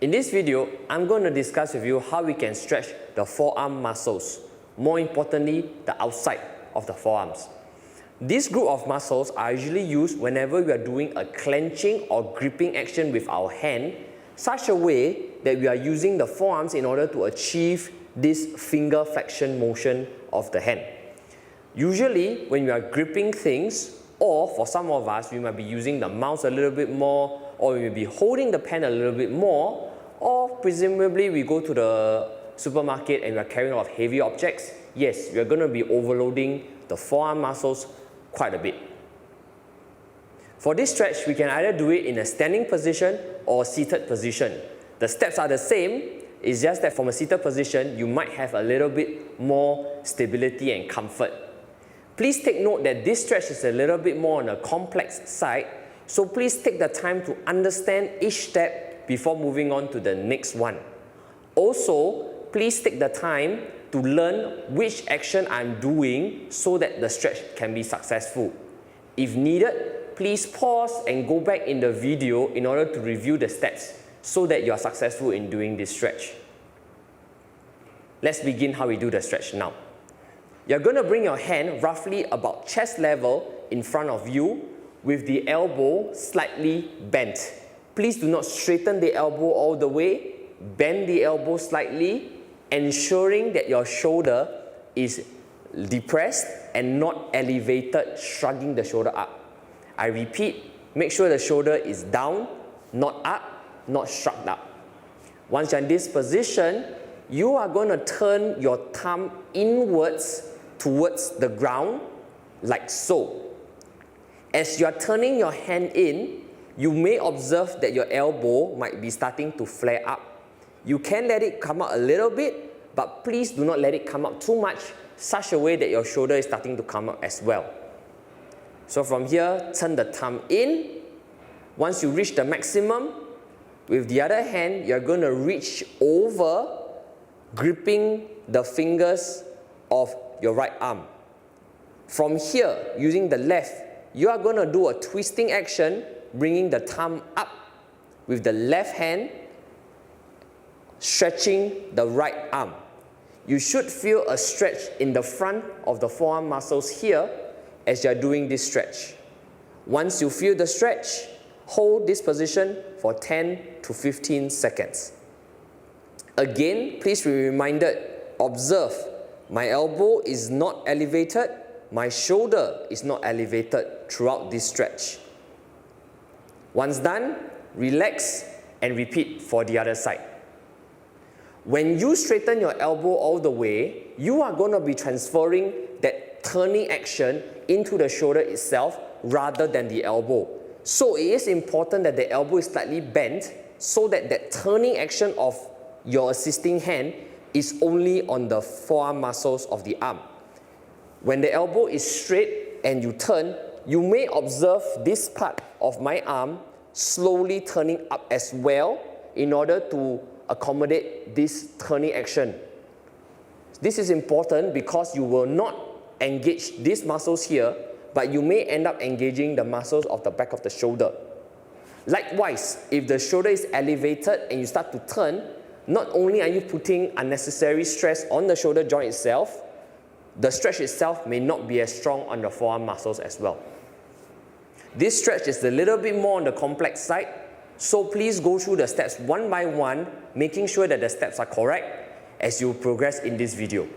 In this video, I'm going to discuss with you how we can stretch the forearm muscles. More importantly, the outside of the forearms. This group of muscles are usually used whenever we are doing a clenching or gripping action with our hand, such a way that we are using the forearms in order to achieve this finger flexion motion of the hand. Usually, when we are gripping things, or for some of us, we might be using the mouse a little bit more, or we may be holding the pen a little bit more, or presumably we go to the supermarket and we are carrying a lot of heavy objects. Yes, we are going to be overloading the forearm muscles quite a bit. For this stretch, we can either do it in a standing position or seated position. The steps are the same, it's just that from a seated position, you might have a little bit more stability and comfort. Please take note that this stretch is a little bit more on a complex side, so please take the time to understand each step before moving on to the next one. Also, please take the time to learn which action I'm doing so that the stretch can be successful. If needed, please pause and go back in the video in order to review the steps so that you are successful in doing this stretch. Let's begin how we do the stretch now. You're going to bring your hand roughly about chest level in front of you with the elbow slightly bent. Please do not straighten the elbow all the way. Bend the elbow slightly, ensuring that your shoulder is depressed and not elevated, shrugging the shoulder up. I repeat, make sure the shoulder is down, not up, not shrugged up. Once you're in this position, you are going to turn your thumb inwards towards the ground, like so. As you are turning your hand in, you may observe that your elbow might be starting to flare up. You can let it come out a little bit, but please do not let it come up too much, such a way that your shoulder is starting to come up as well. So from here, turn the thumb in. Once you reach the maximum, with the other hand, you're going to reach over, gripping the fingers of your right arm. From here, using the left, you are going to do a twisting action, bringing the thumb up with the left hand, stretching the right arm. You should feel a stretch in the front of the forearm muscles here as you are doing this stretch. Once you feel the stretch, hold this position for 10 to 15 seconds. Again, please be reminded, observe, my elbow is not elevated, my shoulder is not elevated throughout this stretch. Once done, relax and repeat for the other side. When you straighten your elbow all the way, you are going to be transferring that turning action into the shoulder itself rather than the elbow. So it is important that the elbow is slightly bent so that that turning action of your assisting hand is only on the forearm muscles of the arm. When the elbow is straight and you turn, you may observe this part of my arm slowly turning up as well in order to accommodate this turning action. This is important because you will not engage these muscles here, but you may end up engaging the muscles of the back of the shoulder. Likewise, if the shoulder is elevated and you start to turn, not only are you putting unnecessary stress on the shoulder joint itself, the stretch itself may not be as strong on the forearm muscles as well. This stretch is a little bit more on the complex side, so please go through the steps one by one, making sure that the steps are correct as you progress in this video.